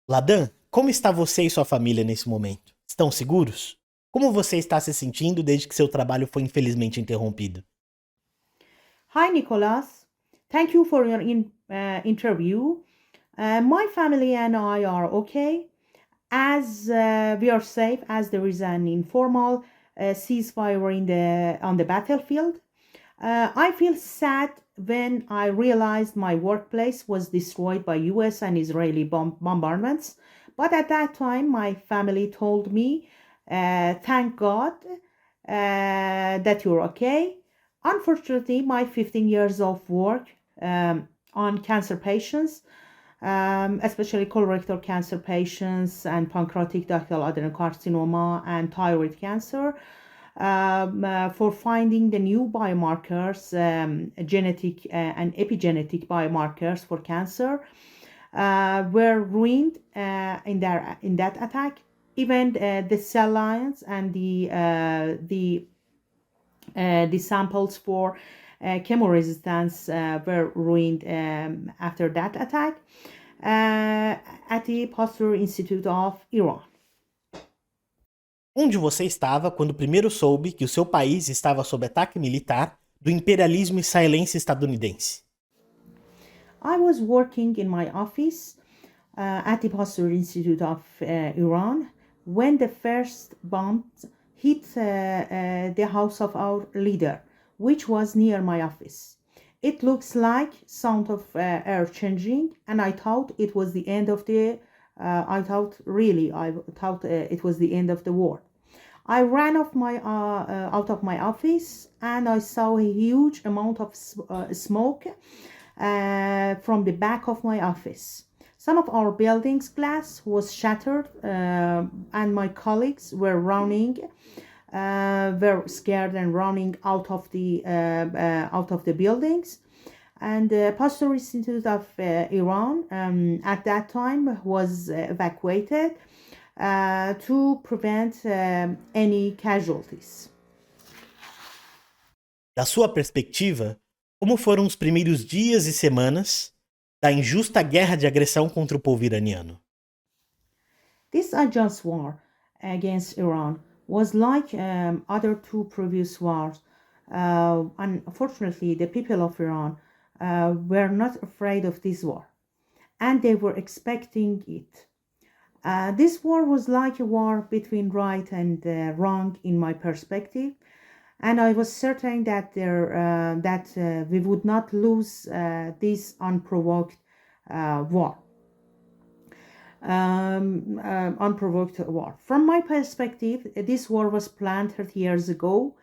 Ladan, como está você e sua família nesse momento? Estão seguros? Como você está se sentindo desde que seu trabalho foi infelizmente interrompido? Hi, Nicholas. Thank you for your interview. My family and I are okay, as we are safe as there is an informal ceasefire on the battlefield. I feel sad when I realized my workplace was destroyed by US and Israeli bombardments. But at that time, my family told me, thank God that you're okay. Unfortunately, my 15 years of work on cancer patients, especially colorectal cancer patients and pancreatic ductal adenocarcinoma and thyroid cancer, for finding the new biomarkers, genetic and epigenetic biomarkers for cancer, were ruined in that attack. Even the cell lines and the samples for chemoresistance were ruined after that attack at the Pasteur Institute of Iran. Onde você estava quando primeiro soube que o seu país estava sob ataque militar do imperialismo israelense estadunidense? I was working in my office at the Pasteur Institute of Iran when the first bomb hit the house of our leader, which was near my office. It looks like sound of air changing, and I thought it was the end of the. I thought it was the end of the war. I ran out of my office and I saw a huge amount of smoke from the back of my office. Some of our building's glass was shattered, and my colleagues were scared and running out of the buildings. And the Pasteur Institute of Iran at that time was evacuated to prevent any casualties. Da sua perspectiva, como foram os primeiros dias e semanas da injusta guerra de agressão contra o povo iraniano? This unjust war against Iran was like other two previous wars. Unfortunately, the people of Iran were not afraid of this war and they were expecting it. This war was like a war between right and wrong in my perspective, and I was certain that we would not lose this unprovoked war. Unprovoked war. From my perspective, this war was planned 30 years ago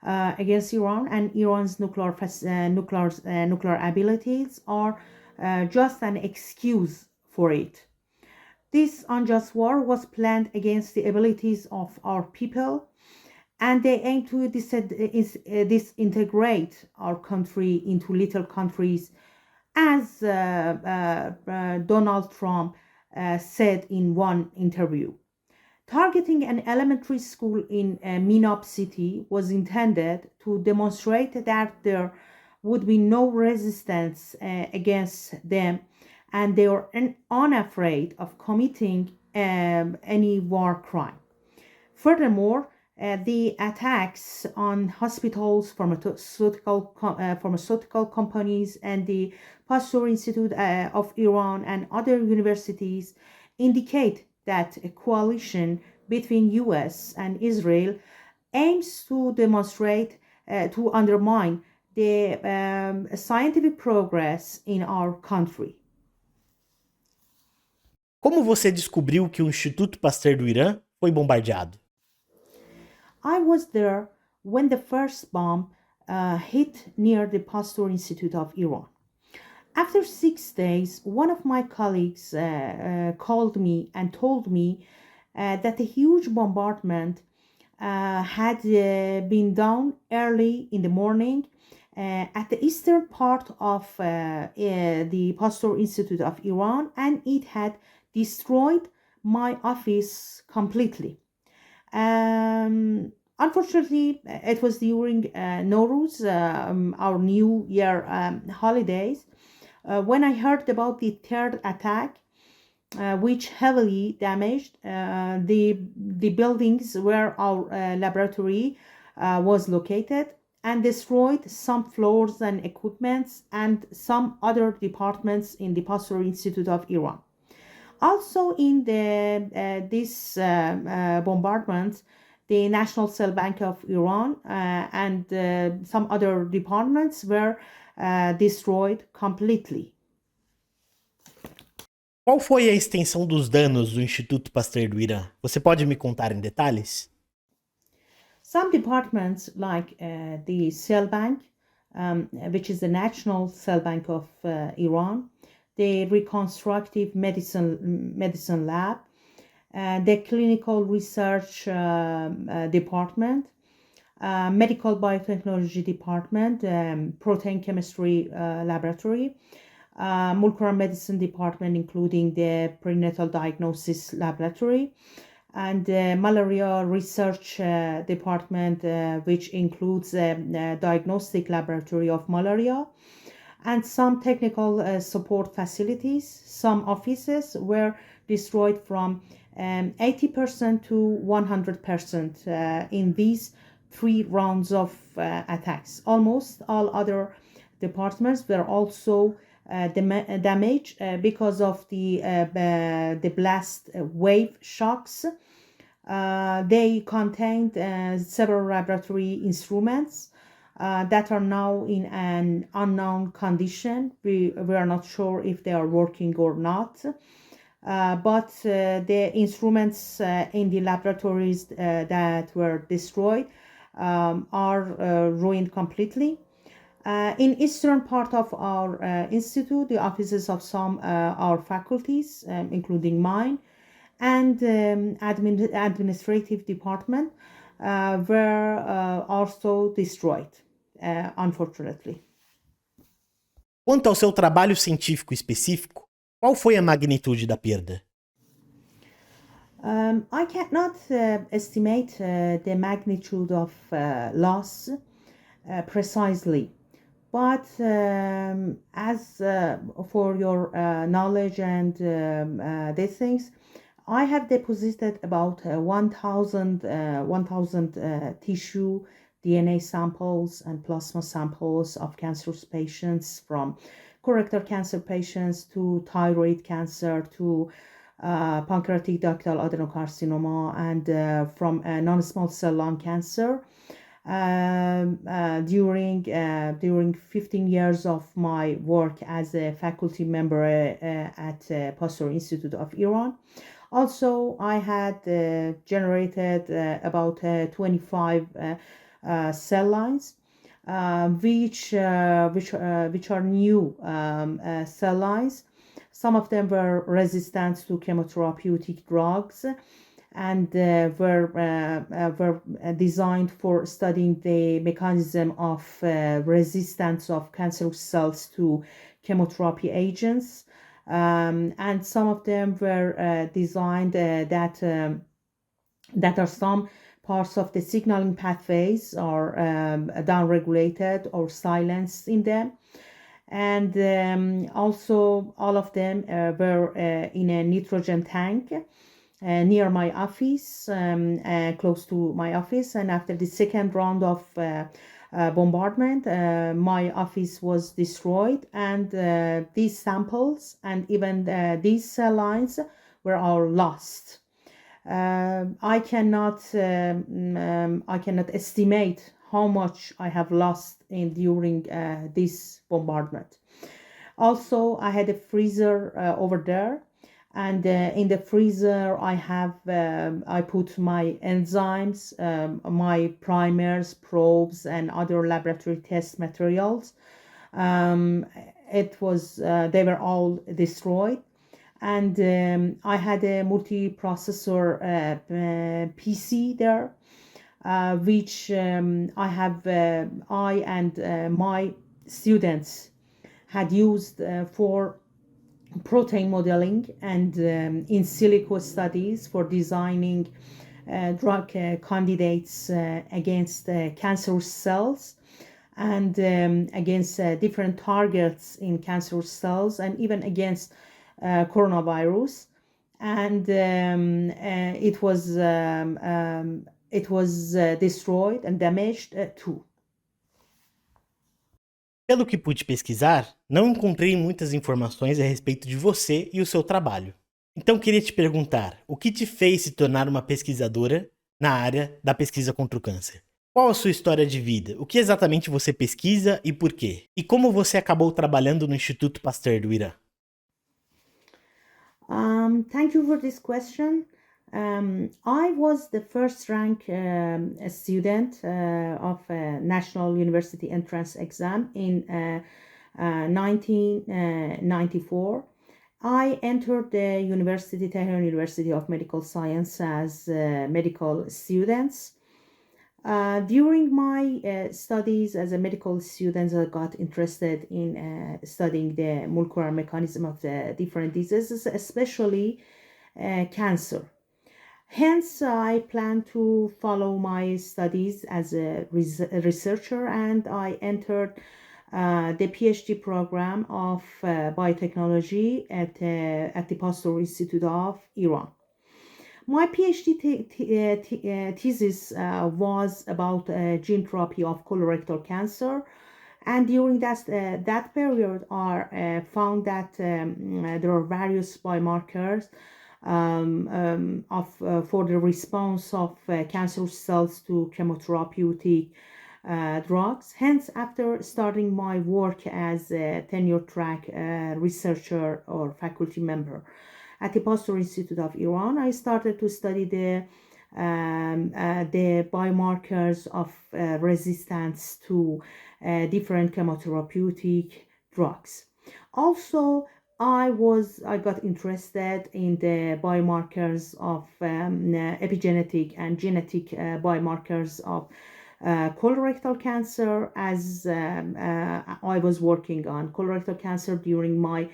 against Iran, and Iran's nuclear abilities are just an excuse for it. This unjust war was planned against the abilities of our people, and they aim to disintegrate our country into little countries, as Donald Trump said in one interview. Targeting an elementary school in Minop City was intended to demonstrate that there would be no resistance against them and they were unafraid of committing any war crime. Furthermore, the attacks on hospitals, pharmaceutical companies, and the Pasteur Institute of Iran and other universities indicate that a coalition between US and Israel aims to demonstrate, to undermine the scientific progress in our country. Como você descobriu que o Instituto Pasteur do Irã foi bombardeado? I was there when the first bomb hit near the Pasteur Institute of Iran. After 6 days, one of my colleagues called me and told me that a huge bombardment had been done early in the morning at the eastern part of the Pasteur Institute of Iran, and it had destroyed my office completely. Unfortunately, it was during Nowruz, our New Year holidays, when I heard about the third attack. which heavily damaged the buildings where our laboratory was located, and destroyed some floors and equipments and some other departments in the Pasteur Institute of Iran. Also, in this bombardment, the National Cell Bank of Iran and some other departments were destroyed completely. Qual foi a extensão dos danos do Instituto Pasteur do Irã? Você pode me contar em detalhes? Some departments, like the Cell Bank, which is the National Cell Bank of Iran, the Reconstructive Medicine Lab, the Clinical Research Department, Medical Biotechnology Department, Protein Chemistry Laboratory, Molecular Medicine Department, including the Prenatal Diagnosis Laboratory, and the Malaria Research Department, which includes the Diagnostic Laboratory of Malaria, and some technical support facilities. Some offices were destroyed from 80% to 100% in these 3 rounds of attacks. Almost all other departments were also damaged because of the blast wave shocks. They contained several laboratory instruments that are now in an unknown condition. We are not sure if they are working or not. But the instruments in the laboratories that were destroyed are ruined completely. In eastern part of our institute, the offices of some our faculties, including mine, and administrative department were also destroyed, unfortunately. Quanto ao seu trabalho científico específico, qual foi a magnitude da perda? I cannot estimate the magnitude of loss precisely. But as for your knowledge and these things, I have deposited about 1,000 tissue, DNA samples, and plasma samples of cancerous patients, from colorectal cancer patients to thyroid cancer to pancreatic ductal adenocarcinoma, and from non-small cell lung cancer. During 15 years of my work as a faculty member at Pasteur Institute of Iran. Also, I had generated about 25 cell lines, which are new cell lines. Some of them were resistant to chemotherapeutic drugs, and were designed for studying the mechanism of resistance of cancerous cells to chemotherapy agents. And some of them were designed that are some parts of the signaling pathways are downregulated or silenced in them. And also all of them were in a nitrogen tank near my office, close to my office. And after the second round of bombardment, my office was destroyed, and these samples and even these cell lines were all lost. I cannot estimate how much I have lost during this bombardment. Also, I had a freezer over there, and in the freezer I put my enzymes, my primers, probes, and other laboratory test materials. They were all destroyed. And I had a multi-processor PC there, which I and my students had used for protein modeling and in silico studies for designing drug candidates against cancerous cells, and against different targets in cancerous cells, and even against coronavirus. and it was destroyed and damaged too. Pelo que pude pesquisar, não encontrei muitas informações a respeito de você e o seu trabalho. Então queria te perguntar, o que te fez se tornar uma pesquisadora na área da pesquisa contra o câncer? Qual a sua história de vida? O que exatamente você pesquisa e por quê? E como você acabou trabalhando no Instituto Pasteur do Irã? Thank you for this question. I was the first rank student of National University Entrance Exam in 1994. I entered the University, Tehran University of Medical Science as medical students. During my studies as a medical student, I got interested in studying the molecular mechanism of the different diseases, especially cancer. Hence, I plan to follow my studies as a researcher, and I entered the PhD program of biotechnology at the Pasteur Institute of Iran. My PhD thesis was about gene therapy of colorectal cancer, and during that period, I found that there are various biomarkers for the response of cancer cells to chemotherapeutic drugs. Hence, after starting my work as a tenure track researcher or faculty member at the Pasteur Institute of Iran, I started to study the biomarkers of resistance to different chemotherapeutic drugs. Also, I got interested in the biomarkers of epigenetic and genetic biomarkers of colorectal cancer, as I was working on colorectal cancer during my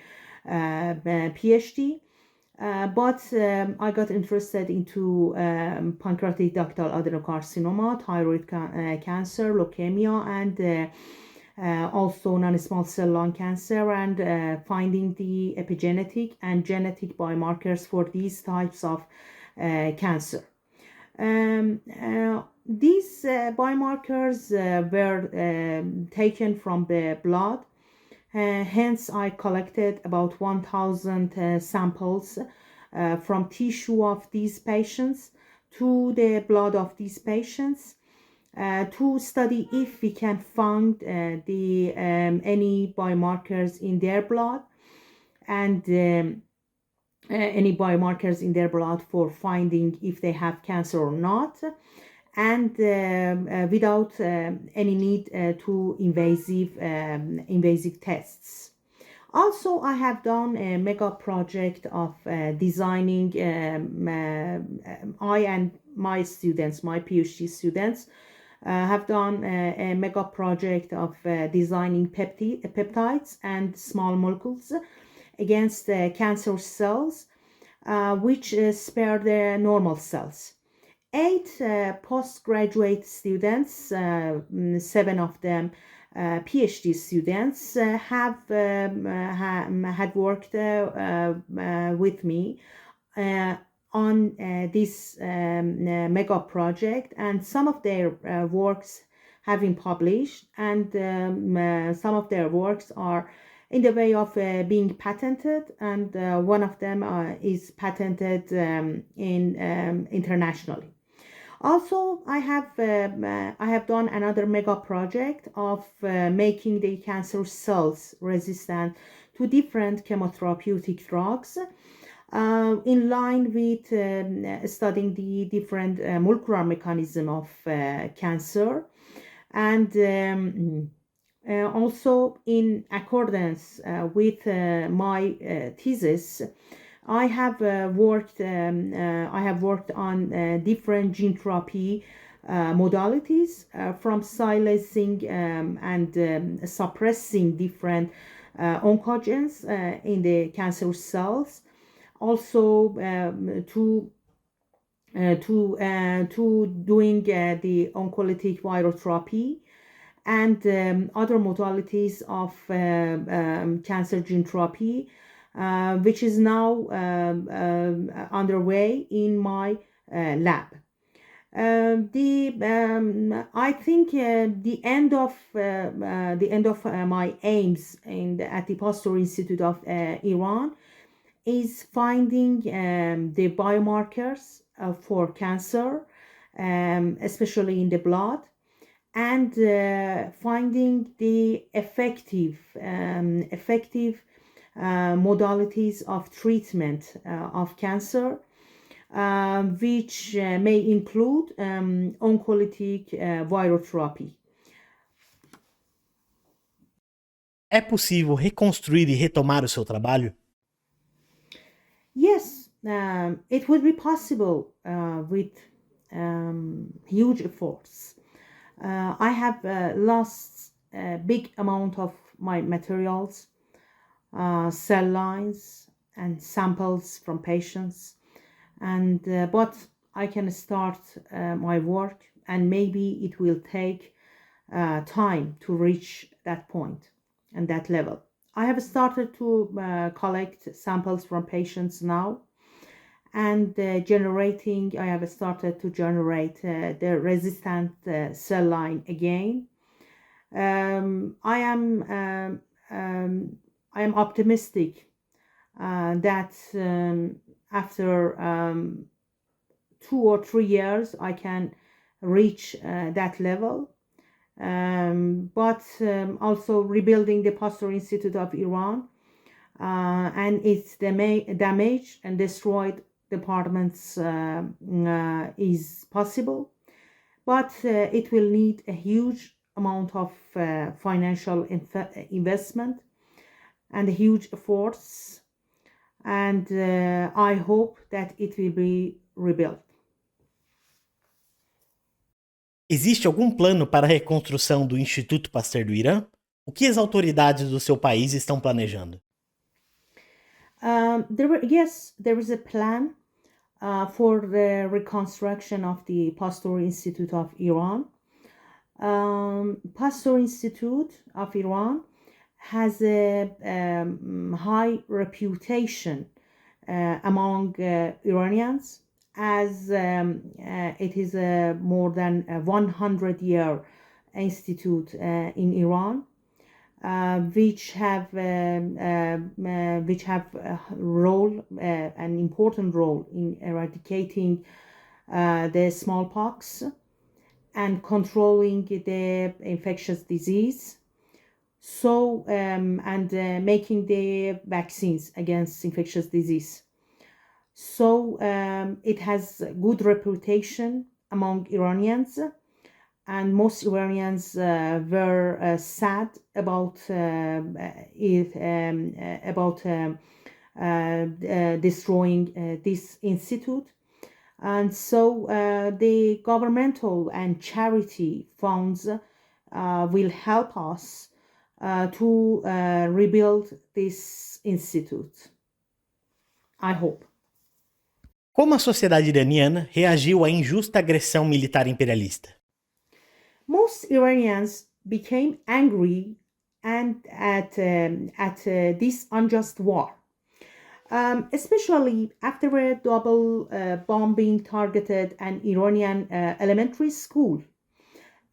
PhD. But I got interested into pancreatic ductal adenocarcinoma, thyroid cancer, leukemia, and also non-small cell lung cancer, and finding the epigenetic and genetic biomarkers for these types of cancer. These biomarkers were taken from the blood. Hence, I collected about 1,000 samples from tissue of these patients to the blood of these patients to study if we can find any biomarkers in their blood and any biomarkers in their blood for finding if they have cancer or not, and without any need to invasive tests. Also, I have done a mega project of designing, I and my students, my PhD students, have done a mega project of designing peptides and small molecules against cancer cells, which spare the normal cells. 8 postgraduate students, 7 of them PhD students, had worked with me on this mega project, and some of their works have been published, and some of their works are in the way of being patented, and one of them is patented internationally. Also, I have done another mega project of making the cancer cells resistant to different chemotherapeutic drugs, in line with studying the different molecular mechanism of cancer, and also in accordance with my thesis. I have worked on different gene therapy modalities, from silencing and suppressing different oncogenes in the cancer cells. Also, to doing the oncolytic virotherapy and other modalities of cancer gene therapy, which is now underway in my lab. I think the end of my aims at the Pasteur Institute of Iran is finding the biomarkers for cancer, especially in the blood, and finding the effective modalities of treatment of cancer, which may include oncolytic virotherapy. É possível reconstruir e retomar o seu trabalho? Yes, it would be possible with huge efforts. I have lost a big amount of my materials, cell lines and samples from patients, and but I can start my work, and maybe it will take time to reach that point and that level. I have started to collect samples from patients now, and I have started to generate the resistant cell line again. I am optimistic that after 2 or 3 years I can reach that level. But also rebuilding the Pasteur Institute of Iran and its damaged and destroyed departments is possible, but it will need a huge amount of financial investment and huge efforts, and I hope that it will be rebuilt. Existe algum plano para a reconstrução do Instituto Pasteur do Irã? O que as autoridades do seu país estão planejando? There is a plan for the reconstruction of the Pasteur Institute of Iran. Pasteur Institute of Iran has a high reputation among Iranians, as it is a more than a 100-year institute in Iran, which have a role, an important role in eradicating the smallpox and controlling the infectious disease. So and making the vaccines against infectious disease. So it has good reputation among Iranians, and most Iranians were sad about destroying this institute, and so the governmental and charity funds will help us to rebuild this institute. I hope. Como a sociedade iraniana reagiu à injusta agressão militar imperialista? Most Iranians became angry at this unjust war, especially after a double bombing targeted an Iranian elementary school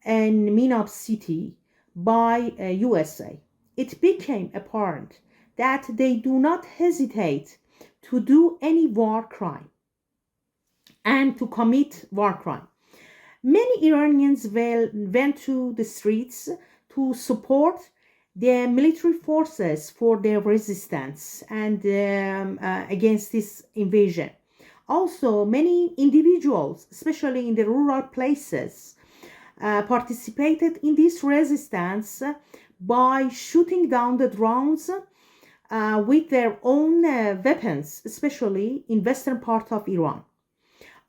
in Minab city by USA. It became apparent that they do not hesitate to do any war crime and to commit war crime. Many Iranians went to the streets to support the military forces for their resistance and against this invasion. Also, many individuals, especially in the rural places, participated in this resistance by shooting down the drones with their own weapons, especially in western part of Iran.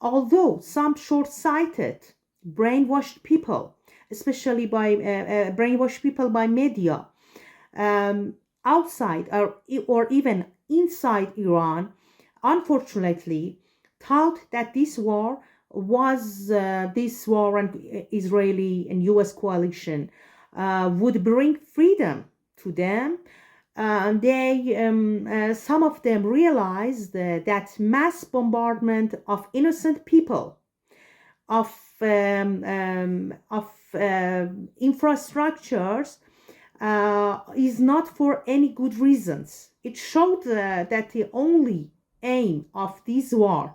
Although some short-sighted, brainwashed people, especially by brainwashed people by media, outside or even inside Iran, unfortunately, thought that this war and Israeli and U.S. coalition would bring freedom to them Some of them realized that mass bombardment of innocent people, of infrastructures, is not for any good reasons. It showed that the only aim of this war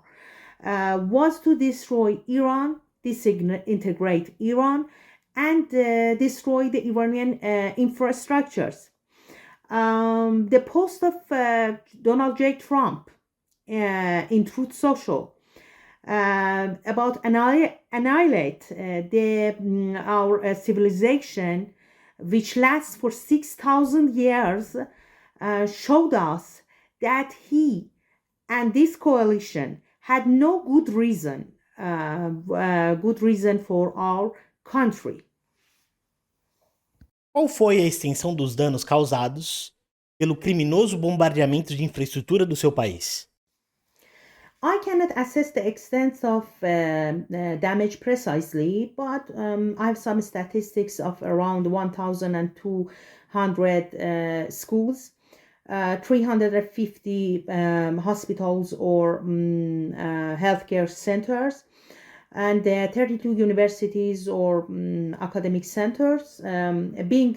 was to destroy Iran, disintegrate Iran, and destroy the Iranian infrastructures. The post of Donald J. Trump in Truth Social about annihilate our civilization, which lasts for 6,000 years, showed us that he and this coalition had no good reason for our country. Qual foi a extensão dos danos causados pelo criminoso bombardeamento de infraestrutura do seu país? I cannot assess the extent of damage precisely, but I have some statistics of around 1,200 schools, 350 hospitals or healthcare centers, and 32 universities or academic centers being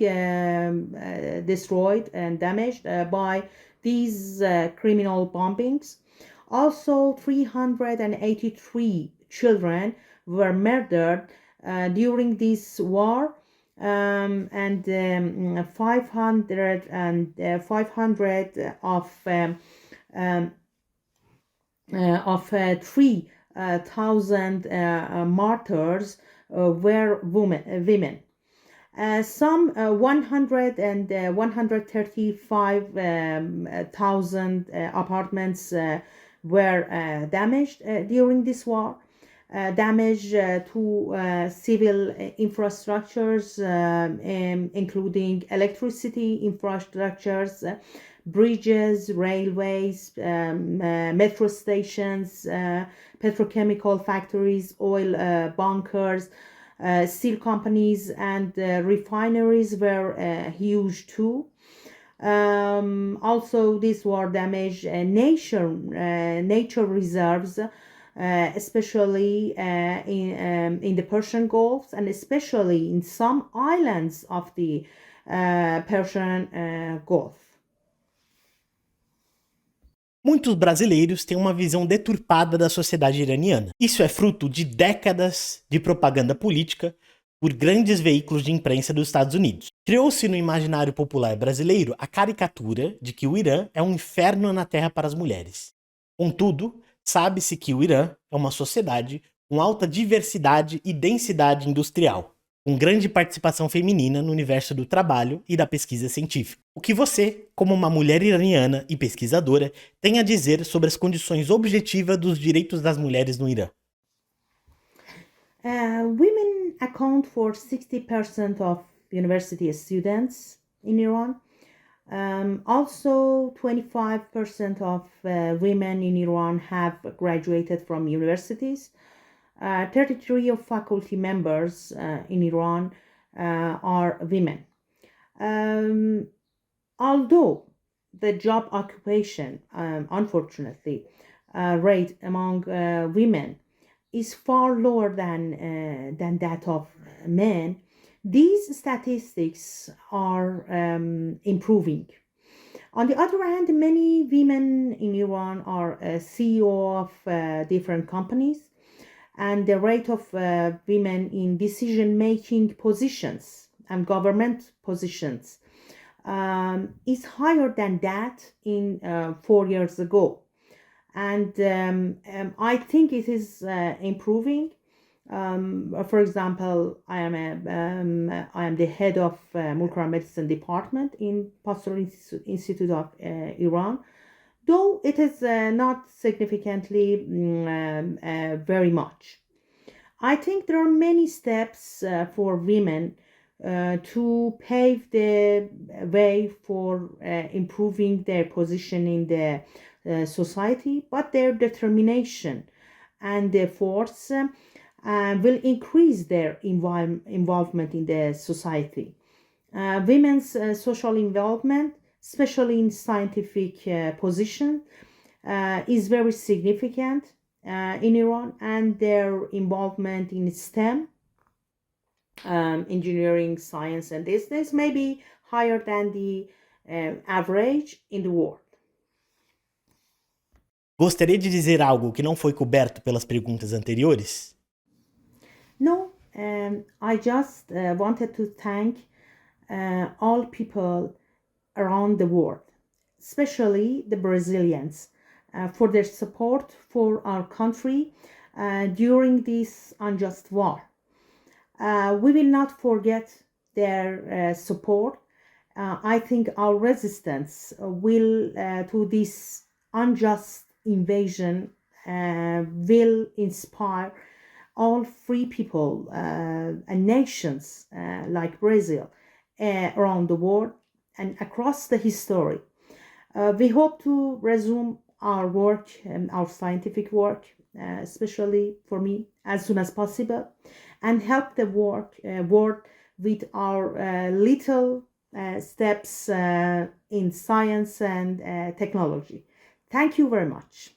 destroyed and damaged by these criminal bombings. Also, 383 children were murdered during this war, and 500 of 3,000 martyrs were women. Some 135,000 apartments were damaged during this war. Damage to civil infrastructures, including electricity infrastructures, bridges, railways, metro stations, petrochemical factories, oil bunkers, steel companies, and refineries were huge too. Also, this war damaged nature reserves, especially in the Persian Gulf, and especially in some islands of the Persian Gulf. Muitos brasileiros têm uma visão deturpada da sociedade iraniana. Isso é fruto de décadas de propaganda política por grandes veículos de imprensa dos Estados Unidos. Criou-se no imaginário popular brasileiro a caricatura de que o Irã é um inferno na terra para as mulheres. Contudo, sabe-se que o Irã é uma sociedade com alta diversidade e densidade industrial, com grande participação feminina no universo do trabalho e da pesquisa científica. O que você, como uma mulher iraniana e pesquisadora, tem a dizer sobre as condições objetivas dos direitos das mulheres no Irã? Women account for 60% of university students in Iran. Also, 25% of women in Iran have graduated from universities. 33 of faculty members in Iran are women. Although the job occupation, unfortunately, rate among women is far lower than that of men, these statistics are improving. On the other hand, many women in Iran are CEO of different companies, and the rate of women in decision-making positions and government positions is higher than that in 4 years ago. And I think it is improving. For example, I am the head of molecular medicine department in Pasteur Institute of Iran, though it is not significantly very much. I think there are many steps for women to pave the way for improving their position in the society, but their determination and their force will increase their involvement in the society. Women's social involvement especially in scientific position, is very significant in Iran, and their involvement in STEM, engineering, science, and business may be higher than the average in the world. Gostaria de dizer algo que não foi coberto pelas perguntas anteriores? No, I just wanted to thank all people around the world, especially the Brazilians, for their support for our country during this unjust war. We will not forget their support. I think our resistance will to this unjust invasion will inspire all free people and nations like Brazil around the world and across the history. We hope to resume our work and our scientific work, especially for me, as soon as possible, and help the world with our little steps in science and technology. Thank you very much.